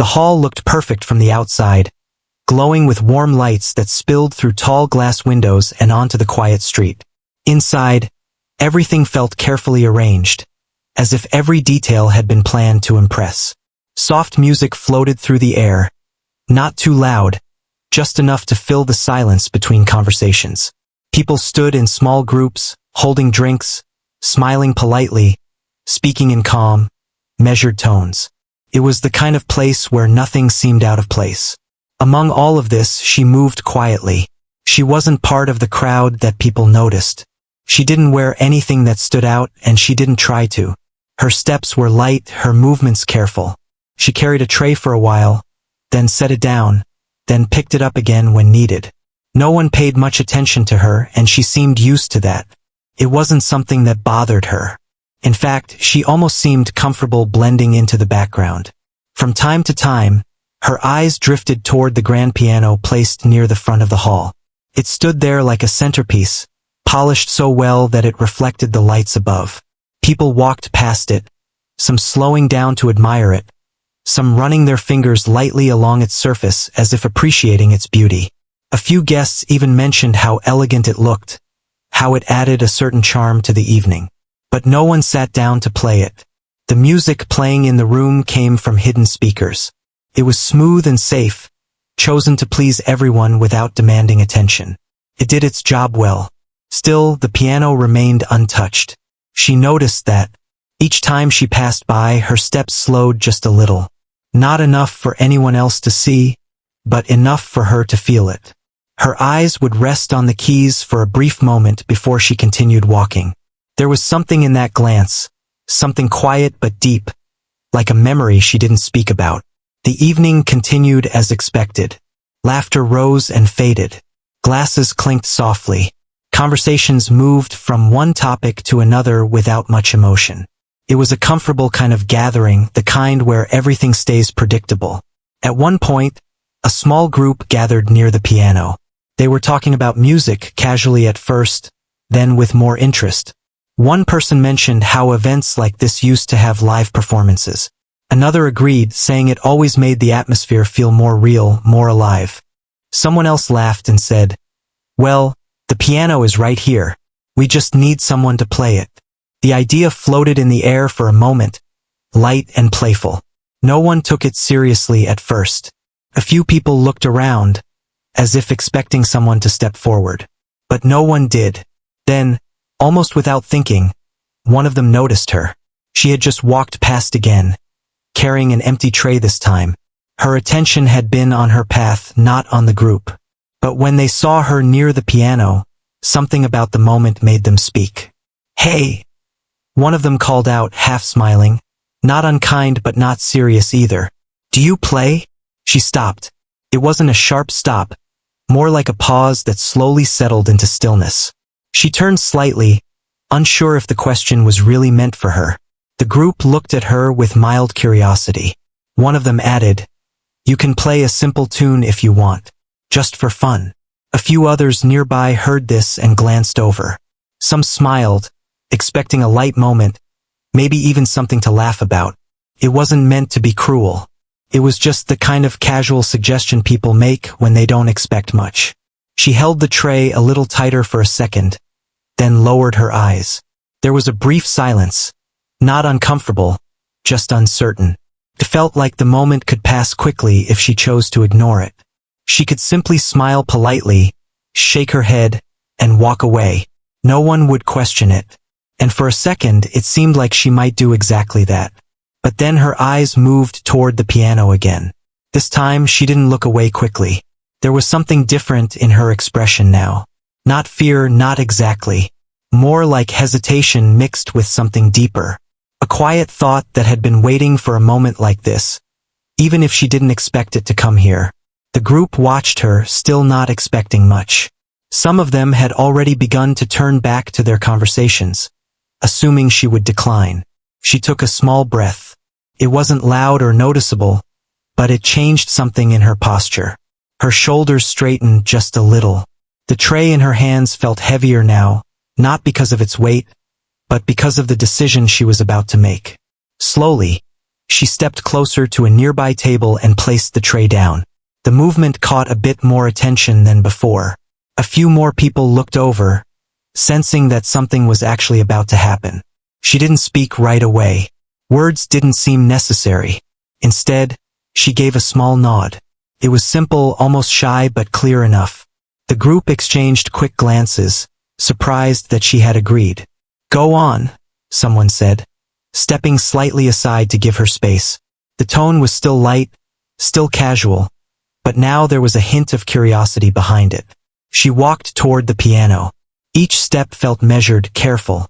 hall looked perfect from the outside, glowing with warm lights that spilled through tall glass windows and onto the quiet street. Inside, everything felt carefully arranged, as if every detail had been planned to impress. Soft music floated through the air, not too loud, just enough to fill the silence between conversations. People stood in small groups, holding drinks, smiling politely, speaking in calm, measured tones. It was the kind of place where nothing seemed out of place. Among all of this, she moved quietly. She wasn't part of the crowd that people noticed. She didn't wear anything that stood out, and she didn't try to. Her steps were light, her movements careful. She carried a tray for a while, then set it down, then picked it up again when needed. No one paid much attention to her, and she seemed used to that. It wasn't something that bothered her. In fact, she almost seemed comfortable blending into the background. From time to time, her eyes drifted toward the grand piano placed near the front of the hall. It stood there like a centerpiece, polished so well that it reflected the lights above. People walked past it, some slowing down to admire it, some running their fingers lightly along its surface as if appreciating its beauty. A few guests even mentioned how elegant it looked, how it added a certain charm to the evening. But no one sat down to play it. The music playing in the room came from hidden speakers. It was smooth and safe, chosen to please everyone without demanding attention. It did its job well. Still, the piano remained untouched. She noticed that, each time she passed by, her steps slowed just a little. Not enough for anyone else to see, but enough for her to feel it. Her eyes would rest on the keys for a brief moment before she continued walking. There was something in that glance, something quiet but deep, like a memory she didn't speak about. The evening continued as expected. Laughter rose and faded. Glasses clinked softly. Conversations moved from one topic to another without much emotion. It was a comfortable kind of gathering, the kind where everything stays predictable. At one point, a small group gathered near the piano. They were talking about music casually at first, then with more interest. One person mentioned how events like this used to have live performances. Another agreed, saying it always made the atmosphere feel more real, more alive. Someone else laughed and said, "Well, the piano is right here. We just need someone to play it." The idea floated in the air for a moment, light and playful. No one took it seriously at first. A few people looked around, as if expecting someone to step forward. But no one did. Then, almost without thinking, one of them noticed her. She had just walked past again, carrying an empty tray this time. Her attention had been on her path, not on the group. But when they saw her near the piano, something about the moment made them speak. "Hey!" One of them called out, half smiling, not unkind but not serious either. "Do you play?" She stopped. It wasn't a sharp stop, more like a pause that slowly settled into stillness. She turned slightly, unsure if the question was really meant for her. The group looked at her with mild curiosity. One of them added, "You can play a simple tune if you want, just for fun." A few others nearby heard this and glanced over. Some smiled, expecting a light moment, maybe even something to laugh about. It wasn't meant to be cruel. It was just the kind of casual suggestion people make when they don't expect much. She held the tray a little tighter for a second, then lowered her eyes. There was a brief silence, not uncomfortable, just uncertain. It felt like the moment could pass quickly if she chose to ignore it. She could simply smile politely, shake her head, and walk away. No one would question it. And for a second, it seemed like she might do exactly that. But then her eyes moved toward the piano again. This time, she didn't look away quickly. There was something different in her expression now. Not fear, not exactly. More like hesitation mixed with something deeper. A quiet thought that had been waiting for a moment like this, even if she didn't expect it to come here. The group watched her, still not expecting much. Some of them had already begun to turn back to their conversations, assuming she would decline. She took a small breath. It wasn't loud or noticeable, but it changed something in her posture. Her shoulders straightened just a little. The tray in her hands felt heavier now, not because of its weight, but because of the decision she was about to make. Slowly, She stepped closer to a nearby table and placed the tray down. The movement caught a bit more attention than before. A few more people looked over, sensing that something was actually about to happen. She didn't speak right away. Words didn't seem necessary. Instead, she gave a small nod. It was simple, almost shy, but clear enough. The group exchanged quick glances, surprised that she had agreed. "Go on," someone said, stepping slightly aside to give her space. The tone was still light, still casual, but now there was a hint of curiosity behind it. She walked toward the piano. Each step felt measured, careful,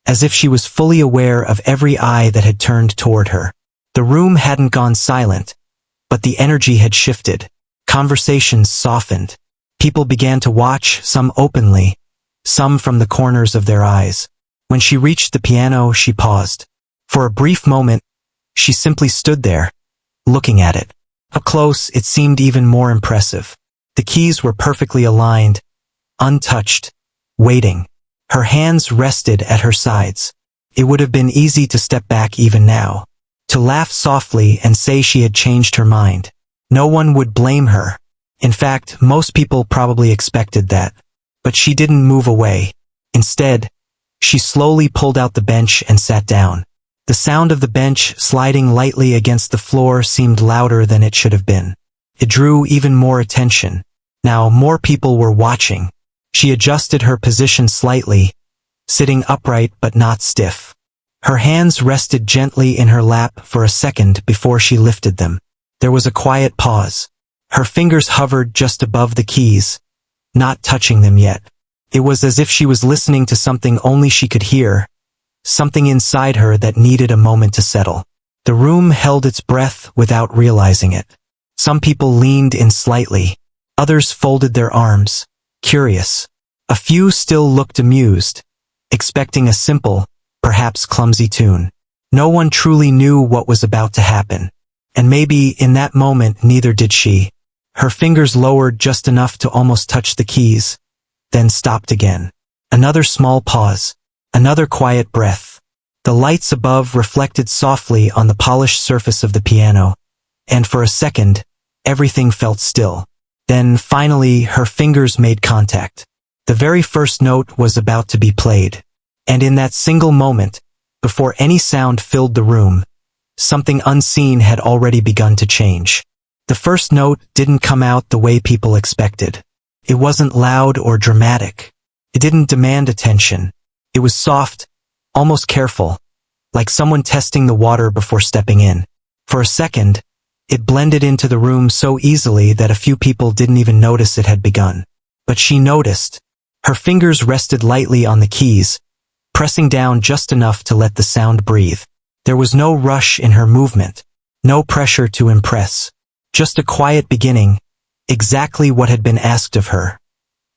as if she was fully aware of every eye that had turned toward her. The room hadn't gone silent, but the energy had shifted. Conversations softened. People began to watch, some openly, some from the corners of their eyes. When she reached the piano, she paused. For a brief moment, she simply stood there, looking at it. Up close, it seemed even more impressive. The keys were perfectly aligned, untouched, waiting. Her hands rested at her sides. It would have been easy to step back even now, to laugh softly and say she had changed her mind. No one would blame her. In fact, most people probably expected that. But she didn't move away. Instead, she slowly pulled out the bench and sat down. The sound of the bench sliding lightly against the floor seemed louder than it should have been. It drew even more attention. Now more people were watching. She adjusted her position slightly, sitting upright but not stiff. Her hands rested gently in her lap for a second before she lifted them. There was a quiet pause. Her fingers hovered just above the keys, not touching them yet. It was as if she was listening to something only she could hear, something inside her that needed a moment to settle. The room held its breath without realizing it. Some people leaned in slightly. Others folded their arms, curious. A few still looked amused, expecting a simple, perhaps clumsy tune. No one truly knew what was about to happen. And maybe, in that moment, neither did she. Her fingers lowered just enough to almost touch the keys, then stopped again. Another small pause. Another quiet breath. The lights above reflected softly on the polished surface of the piano, and for a second, everything felt still. Then, finally, her fingers made contact. The very first note was about to be played. And in that single moment, before any sound filled the room, something unseen had already begun to change. The first note didn't come out the way people expected. It wasn't loud or dramatic. It didn't demand attention. It was soft, almost careful, like someone testing the water before stepping in. For a second, it blended into the room so easily that a few people didn't even notice it had begun. But she noticed. Her fingers rested lightly on the keys, pressing down just enough to let the sound breathe. There was no rush in her movement, no pressure to impress. Just a quiet beginning, exactly what had been asked of her.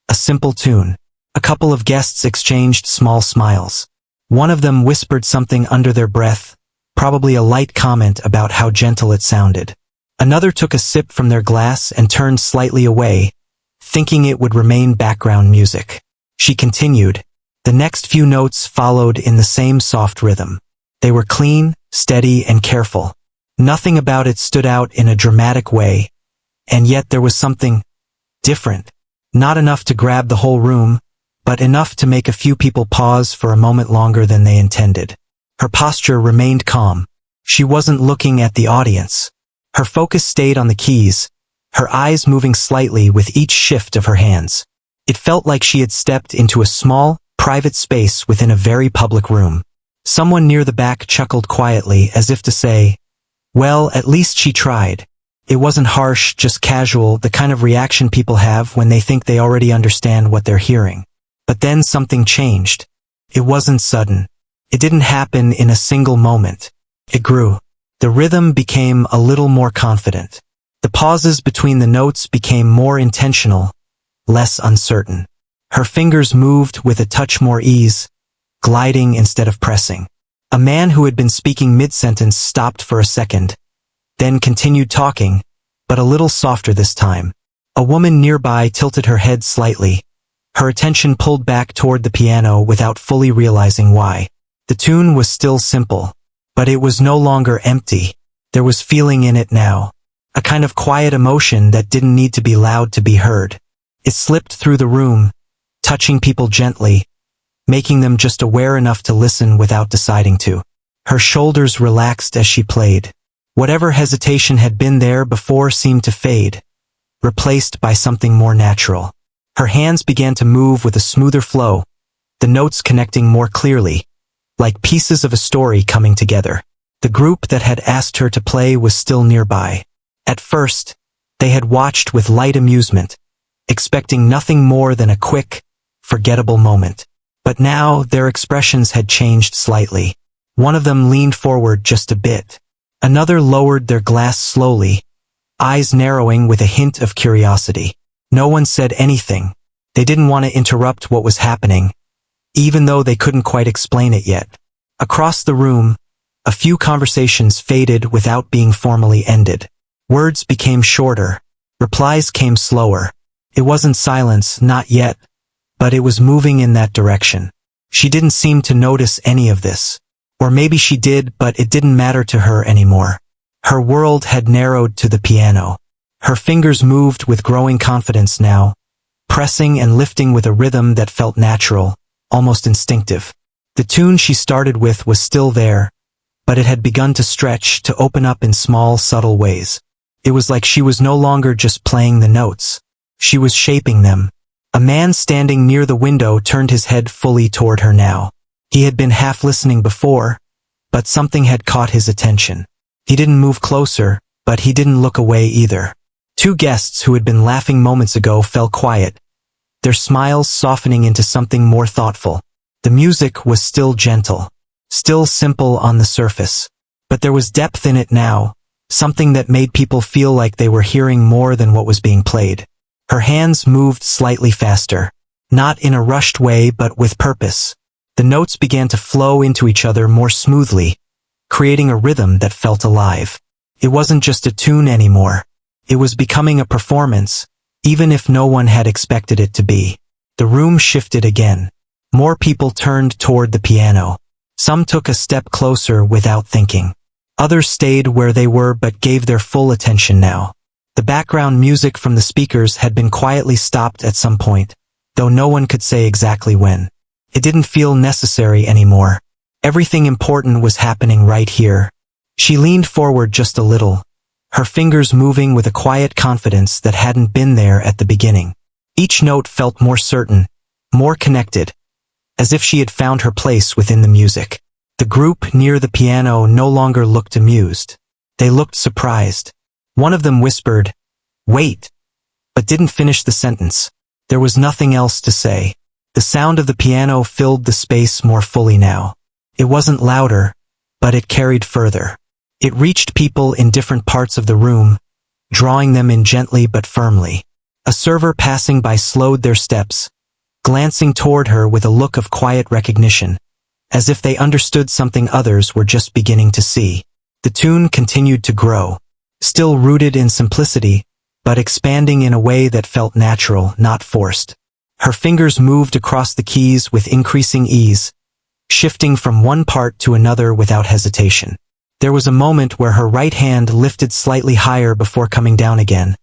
A simple tune. A couple of guests exchanged small smiles. One of them whispered something under their breath, probably a light comment about how gentle it sounded. Another took a sip from their glass and turned slightly away, thinking it would remain background music. She continued. The next few notes followed in the same soft rhythm. They were clean, steady, and careful. Nothing about it stood out in a dramatic way, and yet there was something different. Not enough to grab the whole room, but enough to make a few people pause for a moment longer than they intended. Her posture remained calm. She wasn't looking at the audience. Her focus stayed on the keys, her eyes moving slightly with each shift of her hands. It felt like she had stepped into a small, private space within a very public room. Someone near the back chuckled quietly as if to say, "Well, at least she tried." It wasn't harsh, just casual, the kind of reaction people have when they think they already understand what they're hearing. But then something changed. It wasn't sudden. It didn't happen in a single moment. It grew. The rhythm became a little more confident. The pauses between the notes became more intentional, less uncertain. Her fingers moved with a touch more ease, gliding instead of pressing. A man who had been speaking mid-sentence stopped for a second, then continued talking, but a little softer this time. A woman nearby tilted her head slightly, her attention pulled back toward the piano without fully realizing why. The tune was still simple, but it was no longer empty. There was feeling in it now. A kind of quiet emotion that didn't need to be loud to be heard. It slipped through the room, touching people gently, making them just aware enough to listen without deciding to. Her shoulders relaxed as she played. Whatever hesitation had been there before seemed to fade, replaced by something more natural. Her hands began to move with a smoother flow, the notes connecting more clearly, like pieces of a story coming together. The group that had asked her to play was still nearby. At first, they had watched with light amusement, expecting nothing more than a quick, forgettable moment. But now their expressions had changed slightly. One of them leaned forward just a bit. Another lowered their glass slowly, eyes narrowing with a hint of curiosity. No one said anything. They didn't want to interrupt what was happening, even though they couldn't quite explain it yet. Across the room, a few conversations faded without being formally ended. Words became shorter. Replies came slower. It wasn't silence, not yet, but it was moving in that direction. She didn't seem to notice any of this. Or maybe she did, but it didn't matter to her anymore. Her world had narrowed to the piano. Her fingers moved with growing confidence now, pressing and lifting with a rhythm that felt natural, almost instinctive. The tune she started with was still there, but it had begun to stretch, to open up in small, subtle ways. It was like she was no longer just playing the notes. She was shaping them. A man standing near the window turned his head fully toward her now. He had been half listening before, but something had caught his attention. He didn't move closer, but he didn't look away either. Two guests who had been laughing moments ago fell quiet, their smiles softening into something more thoughtful. The music was still gentle, still simple on the surface, but there was depth in it now, something that made people feel like they were hearing more than what was being played. Her hands moved slightly faster, not in a rushed way but with purpose. The notes began to flow into each other more smoothly, creating a rhythm that felt alive. It wasn't just a tune anymore. It was becoming a performance, even if no one had expected it to be. The room shifted again. More people turned toward the piano. Some took a step closer without thinking. Others stayed where they were but gave their full attention now. The background music from the speakers had been quietly stopped at some point, though no one could say exactly when. It didn't feel necessary anymore. Everything important was happening right here. She leaned forward just a little, her fingers moving with a quiet confidence that hadn't been there at the beginning. Each note felt more certain, more connected, as if she had found her place within the music. The group near the piano no longer looked amused. They looked surprised. One of them whispered, "Wait," but didn't finish the sentence. There was nothing else to say. The sound of the piano filled the space more fully now. It wasn't louder, but it carried further. It reached people in different parts of the room, drawing them in gently but firmly. A server passing by slowed their steps, glancing toward her with a look of quiet recognition, as if they understood something others were just beginning to see. The tune continued to grow, still rooted in simplicity, but expanding in a way that felt natural, not forced. Her fingers moved across the keys with increasing ease, shifting from one part to another without hesitation. There was a moment where her right hand lifted slightly higher before coming down again,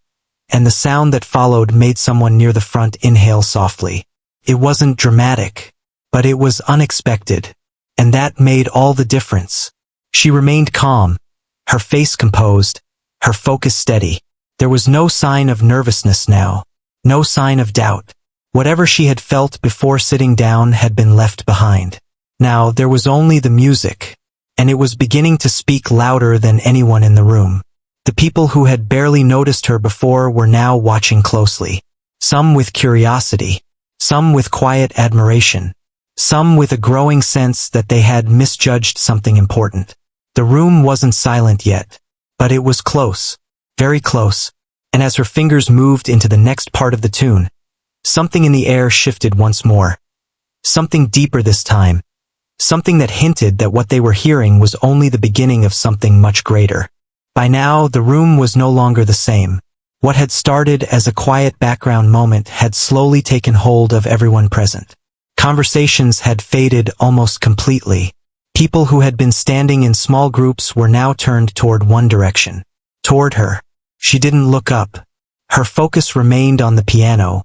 and the sound that followed made someone near the front inhale softly. It wasn't dramatic, but it was unexpected, and that made all the difference. She remained calm, her face composed, her focus steady. There was no sign of nervousness now, no sign of doubt. Whatever she had felt before sitting down had been left behind. Now there was only the music, and it was beginning to speak louder than anyone in the room. The people who had barely noticed her before were now watching closely. Some with curiosity, some with quiet admiration, some with a growing sense that they had misjudged something important. The room wasn't silent yet, but it was close, very close, and as her fingers moved into the next part of the tune, something in the air shifted once more. Something deeper this time. Something that hinted that what they were hearing was only the beginning of something much greater. By now, the room was no longer the same. What had started as a quiet background moment had slowly taken hold of everyone present. Conversations had faded almost completely. People who had been standing in small groups were now turned toward one direction. Toward her. She didn't look up. Her focus remained on the piano,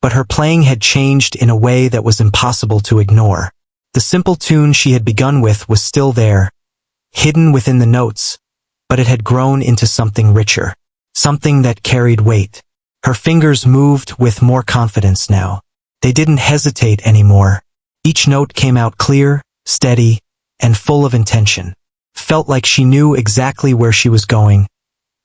but her playing had changed in a way that was impossible to ignore. The simple tune she had begun with was still there, hidden within the notes, but it had grown into something richer, something that carried weight. Her fingers moved with more confidence now. They didn't hesitate anymore. Each note came out clear, steady, and full of intention. Felt like she knew exactly where she was going,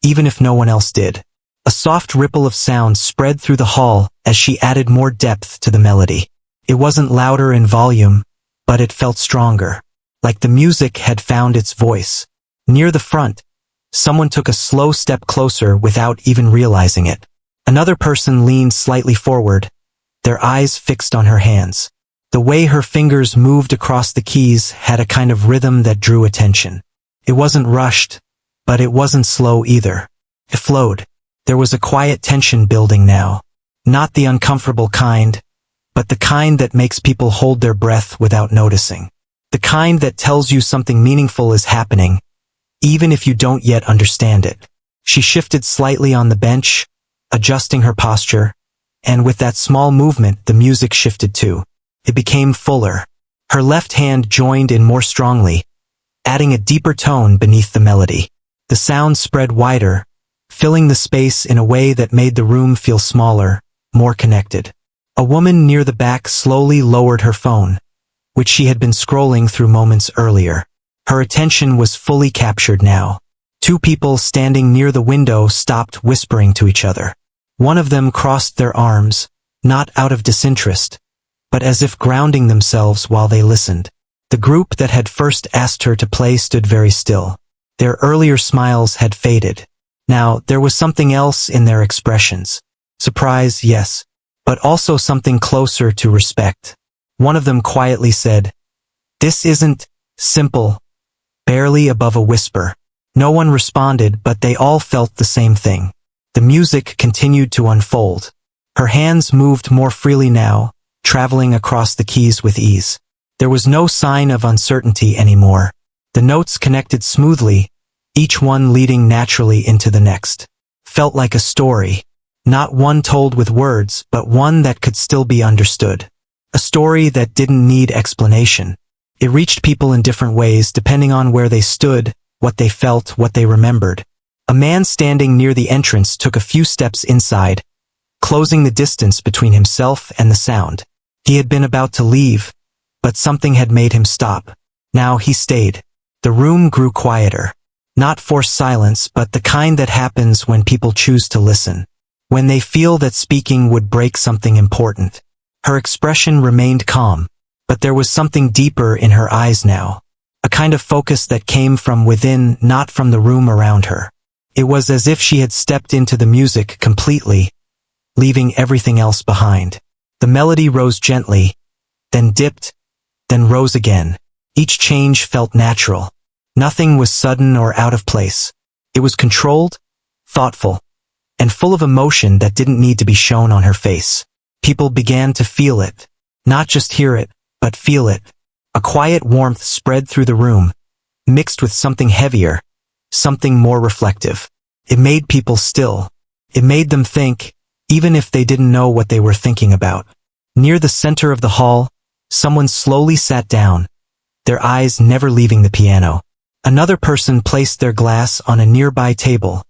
even if no one else did. A soft ripple of sound spread through the hall as she added more depth to the melody. It wasn't louder in volume, but it felt stronger, like the music had found its voice. Near the front, someone took a slow step closer without even realizing it. Another person leaned slightly forward, their eyes fixed on her hands. The way her fingers moved across the keys had a kind of rhythm that drew attention. It wasn't rushed, but it wasn't slow either. It flowed. There was a quiet tension building now. Not the uncomfortable kind, but the kind that makes people hold their breath without noticing. The kind that tells you something meaningful is happening, even if you don't yet understand it. She shifted slightly on the bench, adjusting her posture, and with that small movement the music shifted too. It became fuller. Her left hand joined in more strongly, adding a deeper tone beneath the melody. The sound spread wider, filling the space in a way that made the room feel smaller, more connected. A woman near the back slowly lowered her phone, which she had been scrolling through moments earlier. Her attention was fully captured now. Two people standing near the window stopped whispering to each other. One of them crossed their arms, not out of disinterest, but as if grounding themselves while they listened. The group that had first asked her to play stood very still. Their earlier smiles had faded. Now, there was something else in their expressions. Surprise, yes, but also something closer to respect. One of them quietly said, "This isn't simple," barely above a whisper. No one responded, but they all felt the same thing. The music continued to unfold. Her hands moved more freely now, traveling across the keys with ease. There was no sign of uncertainty anymore. The notes connected smoothly, each one leading naturally into the next. Felt like a story. Not one told with words, but one that could still be understood. A story that didn't need explanation. It reached people in different ways depending on where they stood, what they felt, what they remembered. A man standing near the entrance took a few steps inside, closing the distance between himself and the sound. He had been about to leave, but something had made him stop. Now he stayed. The room grew quieter. Not forced silence, but the kind that happens when people choose to listen. When they feel that speaking would break something important. Her expression remained calm, but there was something deeper in her eyes now. A kind of focus that came from within, not from the room around her. It was as if she had stepped into the music completely, leaving everything else behind. The melody rose gently, then dipped, then rose again. Each change felt natural. Nothing was sudden or out of place. It was controlled, thoughtful, and full of emotion that didn't need to be shown on her face. People began to feel it. Not just hear it, but feel it. A quiet warmth spread through the room, mixed with something heavier, something more reflective. It made people still. It made them think, even if they didn't know what they were thinking about. Near the center of the hall, someone slowly sat down, their eyes never leaving the piano. Another person placed their glass on a nearby table,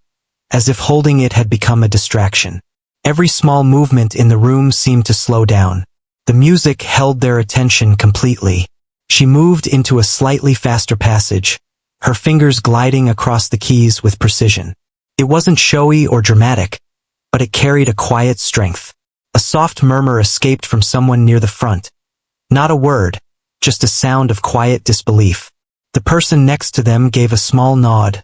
as if holding it had become a distraction. Every small movement in the room seemed to slow down. The music held their attention completely. She moved into a slightly faster passage, her fingers gliding across the keys with precision. It wasn't showy or dramatic, but it carried a quiet strength. A soft murmur escaped from someone near the front. Not a word, just a sound of quiet disbelief. The person next to them gave a small nod,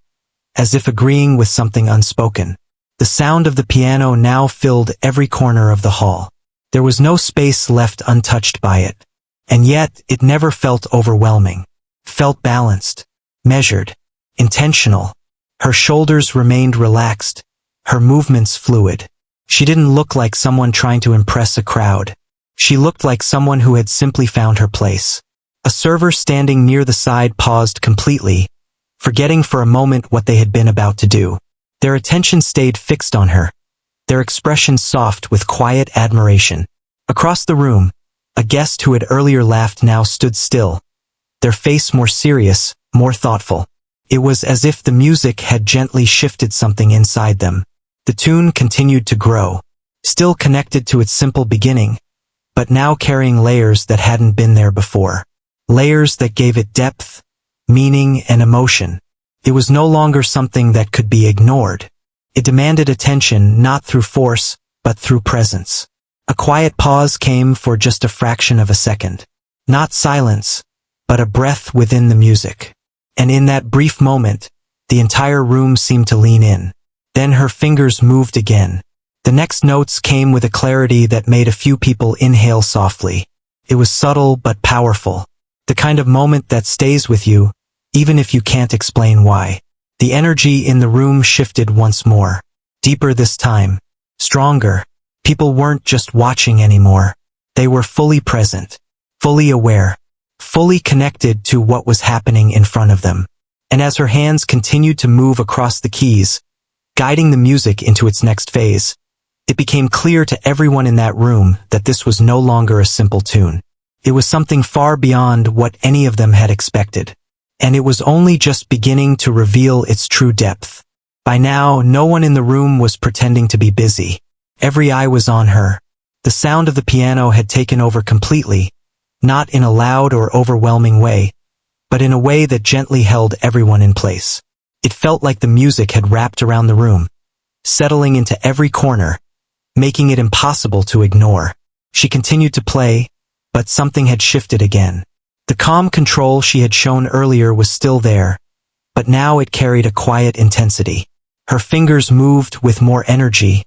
as if agreeing with something unspoken. The sound of the piano now filled every corner of the hall. There was no space left untouched by it. And yet, it never felt overwhelming. Felt balanced, measured, intentional. Her shoulders remained relaxed, her movements fluid. She didn't look like someone trying to impress a crowd. She looked like someone who had simply found her place. A server standing near the side paused completely, forgetting for a moment what they had been about to do. Their attention stayed fixed on her, their expression soft with quiet admiration. Across the room, a guest who had earlier laughed now stood still, their face more serious, more thoughtful. It was as if the music had gently shifted something inside them. The tune continued to grow, still connected to its simple beginning, but now carrying layers that hadn't been there before. Layers that gave it depth, meaning, and emotion. It was no longer something that could be ignored. It demanded attention not through force, but through presence. A quiet pause came for just a fraction of a second. Not silence, but a breath within the music. And in that brief moment, the entire room seemed to lean in. Then her fingers moved again. The next notes came with a clarity that made a few people inhale softly. It was subtle but powerful. The kind of moment that stays with you, even if you can't explain why. The energy in the room shifted once more. Deeper this time. Stronger. People weren't just watching anymore. They were fully present. Fully aware. Fully connected to what was happening in front of them. And as her hands continued to move across the keys, guiding the music into its next phase, it became clear to everyone in that room that this was no longer a simple tune. It was something far beyond what any of them had expected. And it was only just beginning to reveal its true depth. By now, no one in the room was pretending to be busy. Every eye was on her. The sound of the piano had taken over completely, not in a loud or overwhelming way, but in a way that gently held everyone in place. It felt like the music had wrapped around the room, settling into every corner, making it impossible to ignore. She continued to play, but something had shifted again. The calm control she had shown earlier was still there, but now it carried a quiet intensity. Her fingers moved with more energy,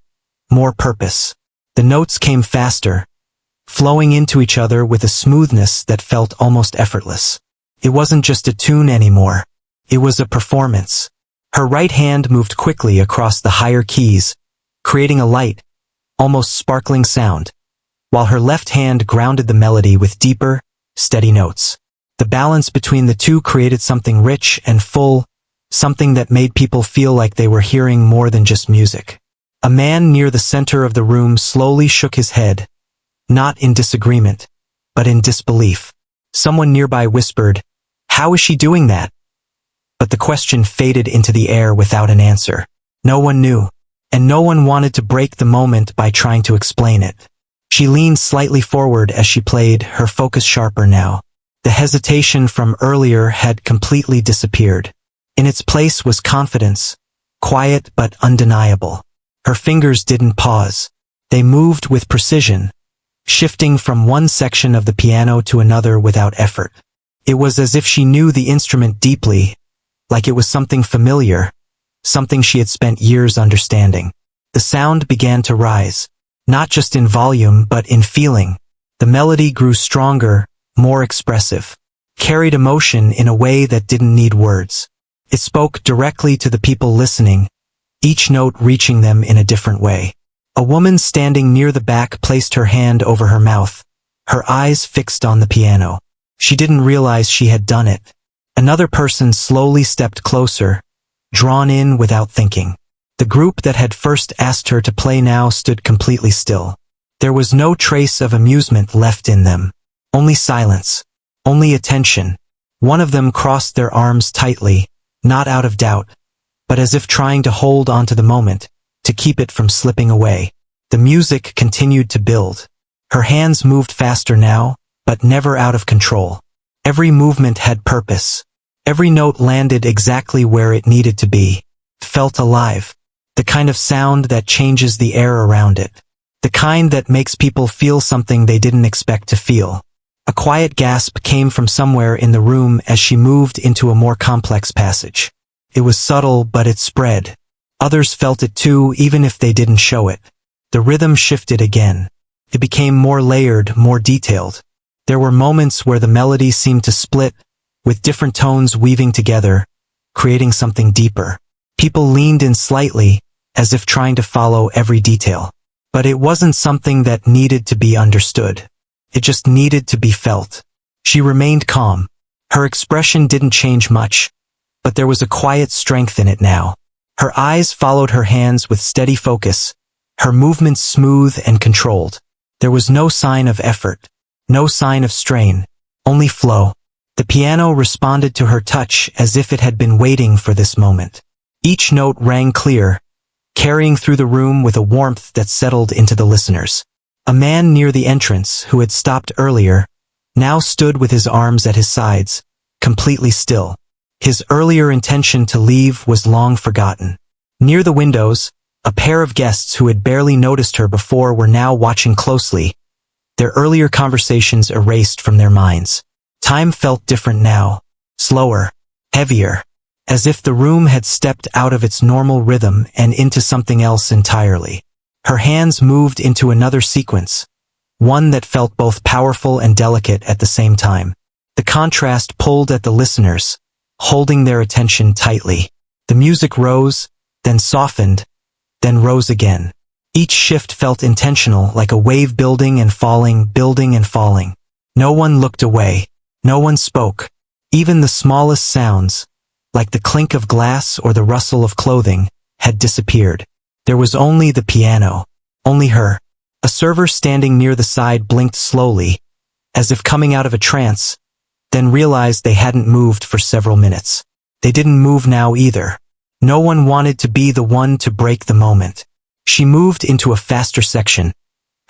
more purpose. The notes came faster, flowing into each other with a smoothness that felt almost effortless. It wasn't just a tune anymore. It was a performance. Her right hand moved quickly across the higher keys, creating a light, almost sparkling sound, while her left hand grounded the melody with deeper, steady notes. The balance between the two created something rich and full, something that made people feel like they were hearing more than just music. A man near the center of the room slowly shook his head, not in disagreement, but in disbelief. Someone nearby whispered, "How is she doing that?" But the question faded into the air without an answer. No one knew, and no one wanted to break the moment by trying to explain it. She leaned slightly forward as she played, her focus sharper now. The hesitation from earlier had completely disappeared. In its place was confidence, quiet but undeniable. Her fingers didn't pause. They moved with precision, shifting from one section of the piano to another without effort. It was as if she knew the instrument deeply, like it was something familiar, something she had spent years understanding. The sound began to rise, not just in volume but in feeling. The melody grew stronger, more expressive, carried emotion in a way that didn't need words. It spoke directly to the people listening, each note reaching them in a different way. A woman standing near the back placed her hand over her mouth, her eyes fixed on the piano. She didn't realize she had done it. Another person slowly stepped closer, drawn in without thinking. The group that had first asked her to play now stood completely still. There was no trace of amusement left in them. Only silence. Only attention. One of them crossed their arms tightly, not out of doubt, but as if trying to hold onto the moment, to keep it from slipping away. The music continued to build. Her hands moved faster now, but never out of control. Every movement had purpose. Every note landed exactly where it needed to be. Felt alive. The kind of sound that changes the air around it. The kind that makes people feel something they didn't expect to feel. A quiet gasp came from somewhere in the room as she moved into a more complex passage. It was subtle, but it spread. Others felt it too, even if they didn't show it. The rhythm shifted again. It became more layered, more detailed. There were moments where the melody seemed to split, with different tones weaving together, creating something deeper. People leaned in slightly, as if trying to follow every detail. But it wasn't something that needed to be understood. It just needed to be felt. She remained calm. Her expression didn't change much, but there was a quiet strength in it now. Her eyes followed her hands with steady focus, her movements smooth and controlled. There was no sign of effort, no sign of strain, only flow. The piano responded to her touch as if it had been waiting for this moment. Each note rang clear, carrying through the room with a warmth that settled into the listeners. A man near the entrance, who had stopped earlier, now stood with his arms at his sides, completely still. His earlier intention to leave was long forgotten. Near the windows, a pair of guests who had barely noticed her before were now watching closely, their earlier conversations erased from their minds. Time felt different now, slower, heavier, as if the room had stepped out of its normal rhythm and into something else entirely. Her hands moved into another sequence, one that felt both powerful and delicate at the same time. The contrast pulled at the listeners, holding their attention tightly. The music rose, then softened, then rose again. Each shift felt intentional, like a wave building and falling, building and falling. No one looked away. No one spoke. Even the smallest sounds, like the clink of glass or the rustle of clothing, had disappeared. There was only the piano, only her. A server standing near the side blinked slowly, as if coming out of a trance, then realized they hadn't moved for several minutes. They didn't move now either. No one wanted to be the one to break the moment. She moved into a faster section,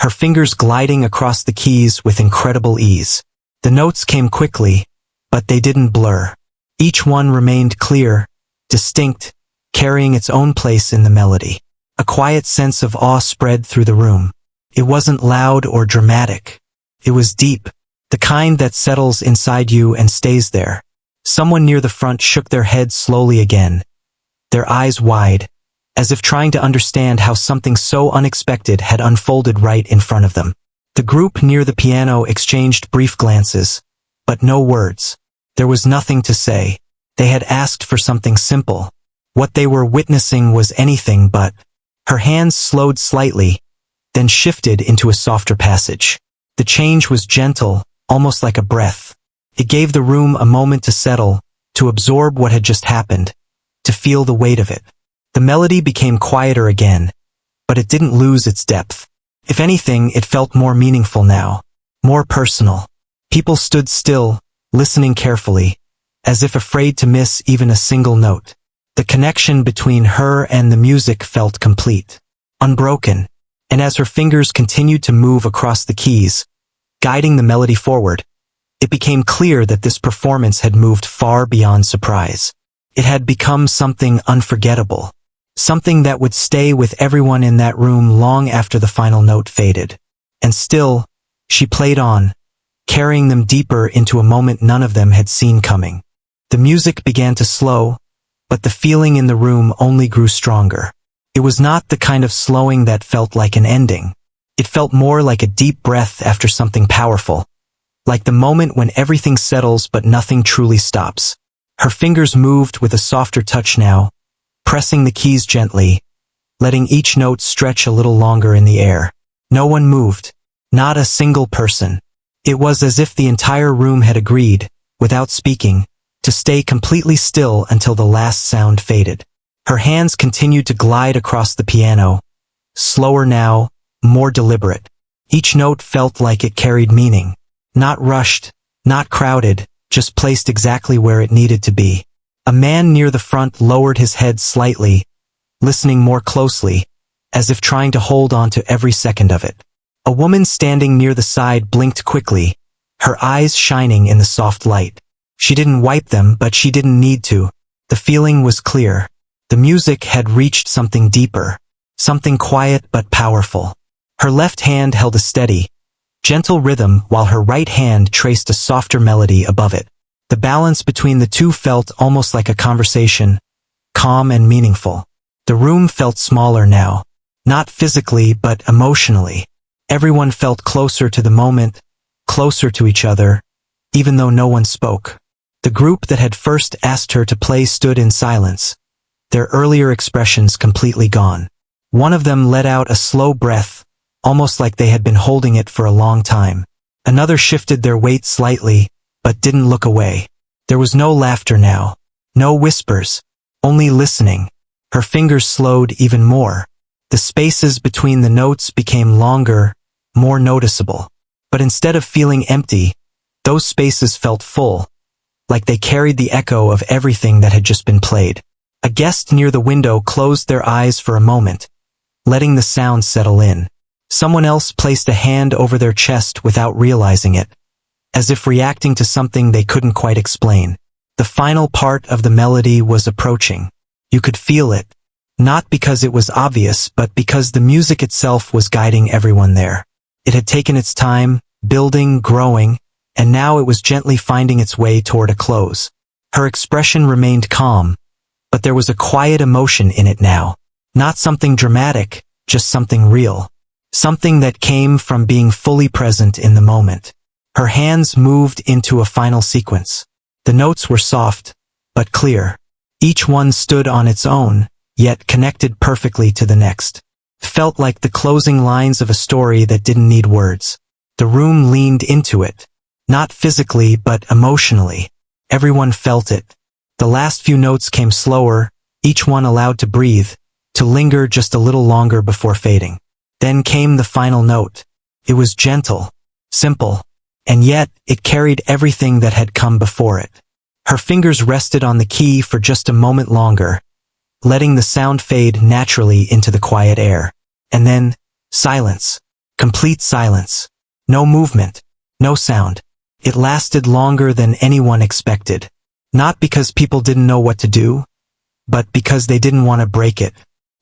her fingers gliding across the keys with incredible ease. The notes came quickly, but they didn't blur. Each one remained clear, distinct, carrying its own place in the melody. A quiet sense of awe spread through the room. It wasn't loud or dramatic. It was deep, the kind that settles inside you and stays there. Someone near the front shook their head slowly again, their eyes wide, as if trying to understand how something so unexpected had unfolded right in front of them. The group near the piano exchanged brief glances, but no words. There was nothing to say. They had asked for something simple. What they were witnessing was anything but. Her hands slowed slightly, then shifted into a softer passage. The change was gentle, almost like a breath. It gave the room a moment to settle, to absorb what had just happened, to feel the weight of it. The melody became quieter again, but it didn't lose its depth. If anything, it felt more meaningful now, more personal. People stood still, listening carefully, as if afraid to miss even a single note. The connection between her and the music felt complete, unbroken, and as her fingers continued to move across the keys, guiding the melody forward, it became clear that this performance had moved far beyond surprise. It had become something unforgettable, something that would stay with everyone in that room long after the final note faded. And still, she played on, carrying them deeper into a moment none of them had seen coming. The music began to slow, but the feeling in the room only grew stronger. It was not the kind of slowing that felt like an ending. It felt more like a deep breath after something powerful, like the moment when everything settles but nothing truly stops. Her fingers moved with a softer touch now, pressing the keys gently, letting each note stretch a little longer in the air. No one moved, not a single person. It was as if the entire room had agreed, without speaking, to stay completely still until the last sound faded. Her hands continued to glide across the piano, slower now, more deliberate. Each note felt like it carried meaning. Not rushed, not crowded, just placed exactly where it needed to be. A man near the front lowered his head slightly, listening more closely, as if trying to hold on to every second of it. A woman standing near the side blinked quickly, her eyes shining in the soft light. She didn't wipe them, but she didn't need to. The feeling was clear. The music had reached something deeper, something quiet but powerful. Her left hand held a steady, gentle rhythm while her right hand traced a softer melody above it. The balance between the two felt almost like a conversation, calm and meaningful. The room felt smaller now, not physically but emotionally. Everyone felt closer to the moment, closer to each other, even though no one spoke. The group that had first asked her to play stood in silence, their earlier expressions completely gone. One of them let out a slow breath, almost like they had been holding it for a long time. Another shifted their weight slightly, but didn't look away. There was no laughter now. No whispers. Only listening. Her fingers slowed even more. The spaces between the notes became longer, more noticeable. But instead of feeling empty, those spaces felt full, like they carried the echo of everything that had just been played. A guest near the window closed their eyes for a moment, letting the sound settle in. Someone else placed a hand over their chest without realizing it, as if reacting to something they couldn't quite explain. The final part of the melody was approaching. You could feel it, not because it was obvious, but because the music itself was guiding everyone there. It had taken its time, building, growing, and now it was gently finding its way toward a close. Her expression remained calm, but there was a quiet emotion in it now. Not something dramatic, just something real. Something that came from being fully present in the moment. Her hands moved into a final sequence. The notes were soft, but clear. Each one stood on its own, yet connected perfectly to the next. Felt like the closing lines of a story that didn't need words. The room leaned into it. Not physically, but emotionally. Everyone felt it. The last few notes came slower, each one allowed to breathe, to linger just a little longer before fading. Then came the final note. It was gentle, simple, and yet it carried everything that had come before it. Her fingers rested on the key for just a moment longer, letting the sound fade naturally into the quiet air. And then, silence. Complete silence. No movement. No sound. It lasted longer than anyone expected. Not because people didn't know what to do, but because they didn't want to break it.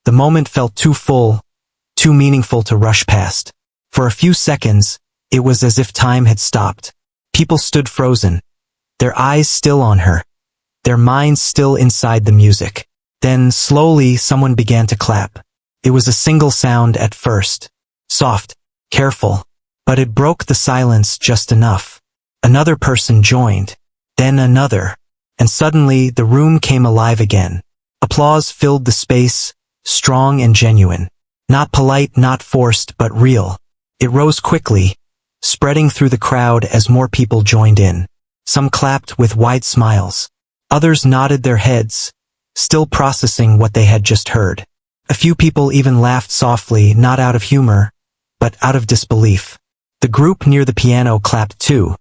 The moment felt too full, too meaningful to rush past. For a few seconds, it was as if time had stopped. People stood frozen, their eyes still on her, their minds still inside the music. Then, slowly, someone began to clap. It was a single sound at first. Soft, careful, but it broke the silence just enough. Another person joined, then another, and suddenly the room came alive again. Applause filled the space, strong and genuine. Not polite, not forced, but real. It rose quickly, spreading through the crowd as more people joined in. Some clapped with wide smiles. Others nodded their heads, still processing what they had just heard. A few people even laughed softly, not out of humor, but out of disbelief. The group near the piano clapped too,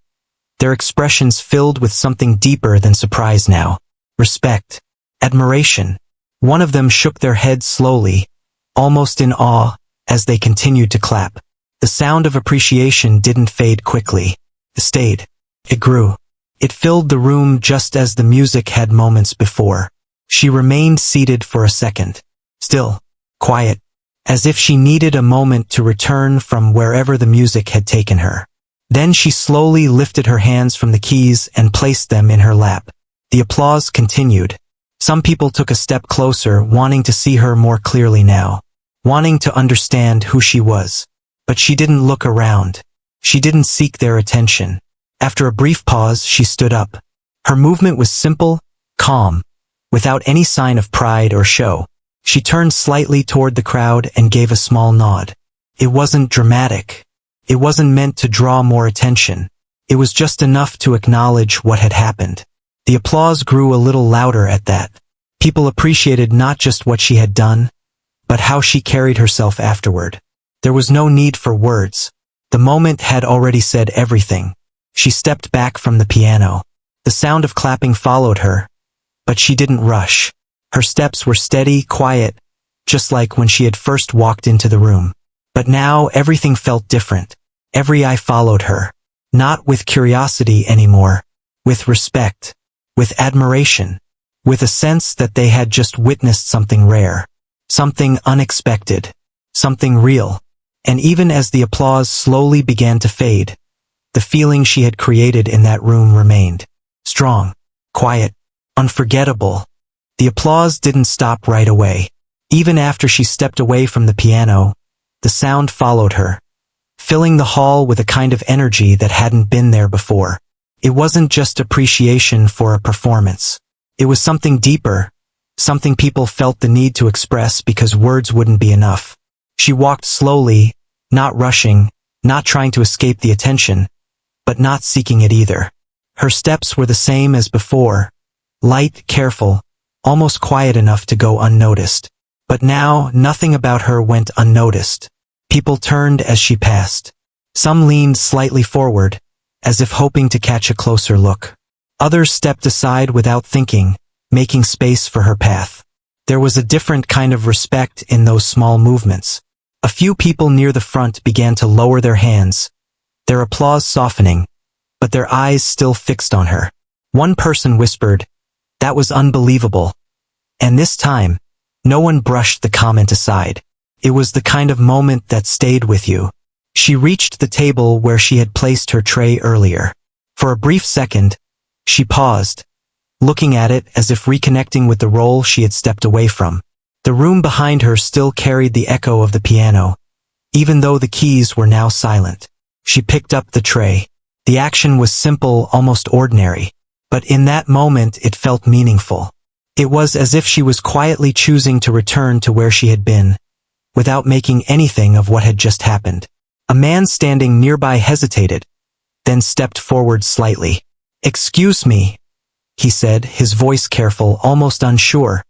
their expressions filled with something deeper than surprise now. Respect. Admiration. One of them shook their heads slowly, almost in awe, as they continued to clap. The sound of appreciation didn't fade quickly. It stayed. It grew. It filled the room just as the music had moments before. She remained seated for a second. Still. Quiet. As if she needed a moment to return from wherever the music had taken her. Then she slowly lifted her hands from the keys and placed them in her lap. The applause continued. Some people took a step closer, wanting to see her more clearly now, wanting to understand who she was. But she didn't look around. She didn't seek their attention. After a brief pause, she stood up. Her movement was simple, calm, without any sign of pride or show. She turned slightly toward the crowd and gave a small nod. It wasn't dramatic. It wasn't meant to draw more attention. It was just enough to acknowledge what had happened. The applause grew a little louder at that. People appreciated not just what she had done, but how she carried herself afterward. There was no need for words. The moment had already said everything. She stepped back from the piano. The sound of clapping followed her, but she didn't rush. Her steps were steady, quiet, just like when she had first walked into the room. But now everything felt different. Every eye followed her. Not with curiosity anymore. With respect. With admiration. With a sense that they had just witnessed something rare. Something unexpected. Something real. And even as the applause slowly began to fade, the feeling she had created in that room remained. Strong. Quiet. Unforgettable. The applause didn't stop right away. Even after she stepped away from the piano, the sound followed her, filling the hall with a kind of energy that hadn't been there before. It wasn't just appreciation for a performance. It was something deeper, something people felt the need to express because words wouldn't be enough. She walked slowly, not rushing, not trying to escape the attention, but not seeking it either. Her steps were the same as before, light, careful, almost quiet enough to go unnoticed. But now, nothing about her went unnoticed. People turned as she passed. Some leaned slightly forward, as if hoping to catch a closer look. Others stepped aside without thinking, making space for her path. There was a different kind of respect in those small movements. A few people near the front began to lower their hands, their applause softening, but their eyes still fixed on her. One person whispered, "That was unbelievable." And this time, no one brushed the comment aside. It was the kind of moment that stayed with you. She reached the table where she had placed her tray earlier. For a brief second, she paused, looking at it as if reconnecting with the role she had stepped away from. The room behind her still carried the echo of the piano, even though the keys were now silent. She picked up the tray. The action was simple, almost ordinary, but in that moment it felt meaningful. It was as if she was quietly choosing to return to where she had been, without making anything of what had just happened. A man standing nearby hesitated, then stepped forward slightly. "Excuse me," he said, his voice careful, almost unsure.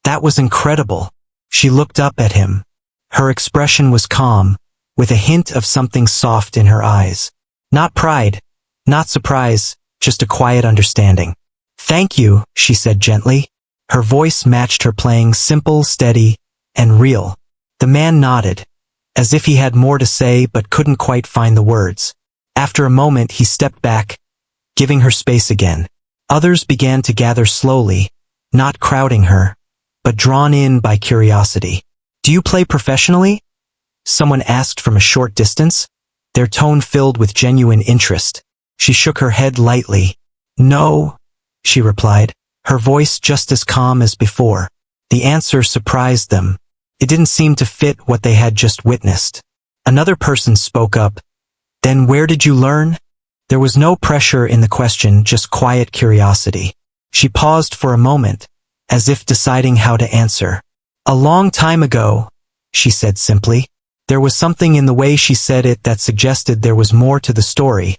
That was incredible." She looked up at him. Her expression was calm, with a hint of something soft in her eyes. Not pride, not surprise, just a quiet understanding. "Thank you," she said gently. Her voice matched her playing, simple, steady, and real. The man nodded, as if he had more to say but couldn't quite find the words. After a moment he stepped back, giving her space again. Others began to gather slowly, not crowding her, but drawn in by curiosity. "Do you play professionally?" someone asked from a short distance, their tone filled with genuine interest. She shook her head lightly. "No," she replied, her voice just as calm as before. The answer surprised them. It didn't seem to fit what they had just witnessed. Another person spoke up. "Then where did you learn?" There was no pressure in the question, just quiet curiosity. She paused for a moment, as if deciding how to answer. "A long time ago," she said simply. There was something in the way she said it that suggested there was more to the story,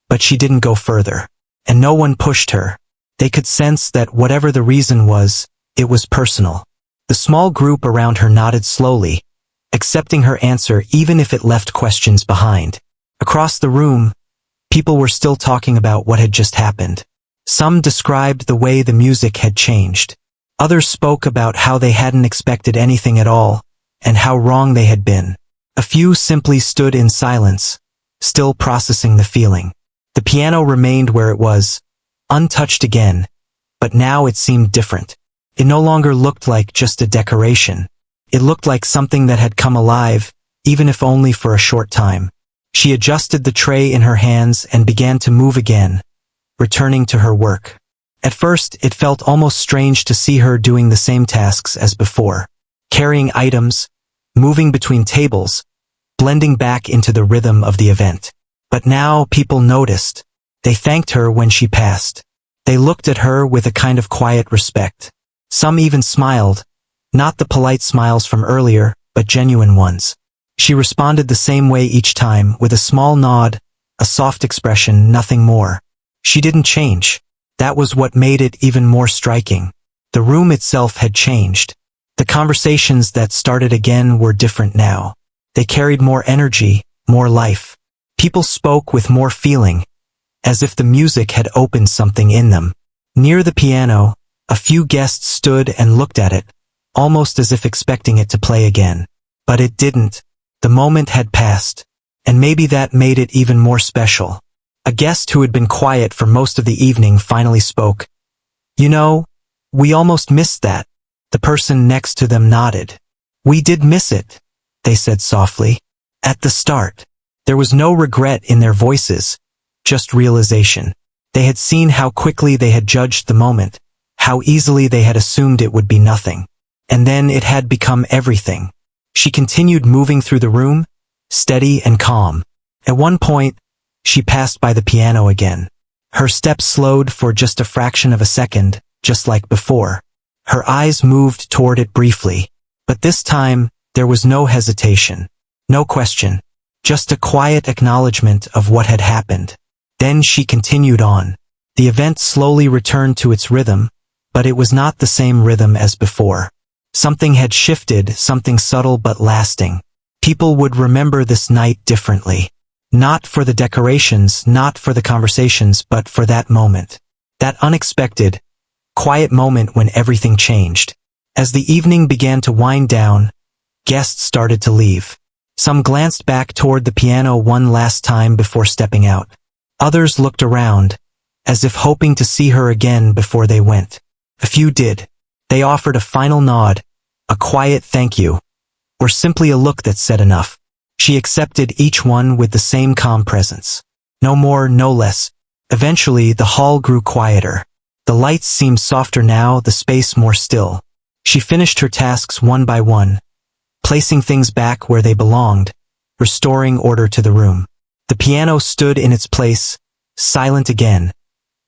but she didn't go further. And no one pushed her. They could sense that whatever the reason was, it was personal. The small group around her nodded slowly, accepting her answer even if it left questions behind. Across the room, people were still talking about what had just happened. Some described the way the music had changed. Others spoke about how they hadn't expected anything at all, and how wrong they had been. A few simply stood in silence, still processing the feeling. The piano remained where it was, untouched again, but now it seemed different. It no longer looked like just a decoration. It looked like something that had come alive, even if only for a short time. She adjusted the tray in her hands and began to move again, returning to her work. At first, it felt almost strange to see her doing the same tasks as before, carrying items, moving between tables, blending back into the rhythm of the event. But now people noticed. They thanked her when she passed. They looked at her with a kind of quiet respect. Some even smiled, not the polite smiles from earlier, but genuine ones. She responded the same way each time, with a small nod, a soft expression, nothing more. She didn't change. That was what made it even more striking. The room itself had changed. The conversations that started again were different now. They carried more energy, more life. People spoke with more feeling, as if the music had opened something in them. Near the piano, a few guests stood and looked at it, almost as if expecting it to play again. But it didn't. The moment had passed, and maybe that made it even more special. A guest who had been quiet for most of the evening finally spoke. "You know, we almost missed that." The person next to them nodded. "We did miss it," they said softly. At the start, there was no regret in their voices, just realization. They had seen how quickly they had judged the moment, how easily they had assumed it would be nothing. And then it had become everything. She continued moving through the room, steady and calm. At one point, she passed by the piano again. Her steps slowed for just a fraction of a second, just like before. Her eyes moved toward it briefly, but this time, there was no hesitation, no question, just a quiet acknowledgement of what had happened. Then she continued on. The event slowly returned to its rhythm, but it was not the same rhythm as before. Something had shifted, something subtle but lasting. People would remember this night differently. Not for the decorations, not for the conversations, but for that moment. That unexpected, quiet moment when everything changed. As the evening began to wind down, guests started to leave. Some glanced back toward the piano one last time before stepping out. Others looked around, as if hoping to see her again before they went. A few did. They offered a final nod, a quiet thank you, or simply a look that said enough. She accepted each one with the same calm presence. No more, no less. Eventually, the hall grew quieter. The lights seemed softer now, the space more still. She finished her tasks one by one, placing things back where they belonged, restoring order to the room. The piano stood in its place, silent again,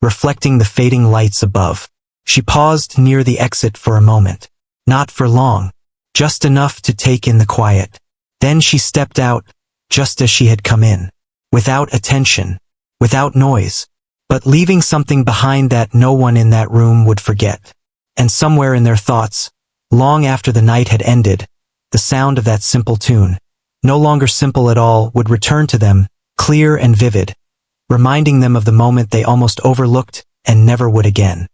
reflecting the fading lights above. She paused near the exit for a moment. Not for long, just enough to take in the quiet. Then she stepped out, just as she had come in, without attention, without noise, but leaving something behind that no one in that room would forget. And somewhere in their thoughts, long after the night had ended, the sound of that simple tune, no longer simple at all, would return to them, clear and vivid, reminding them of the moment they almost overlooked and never would again.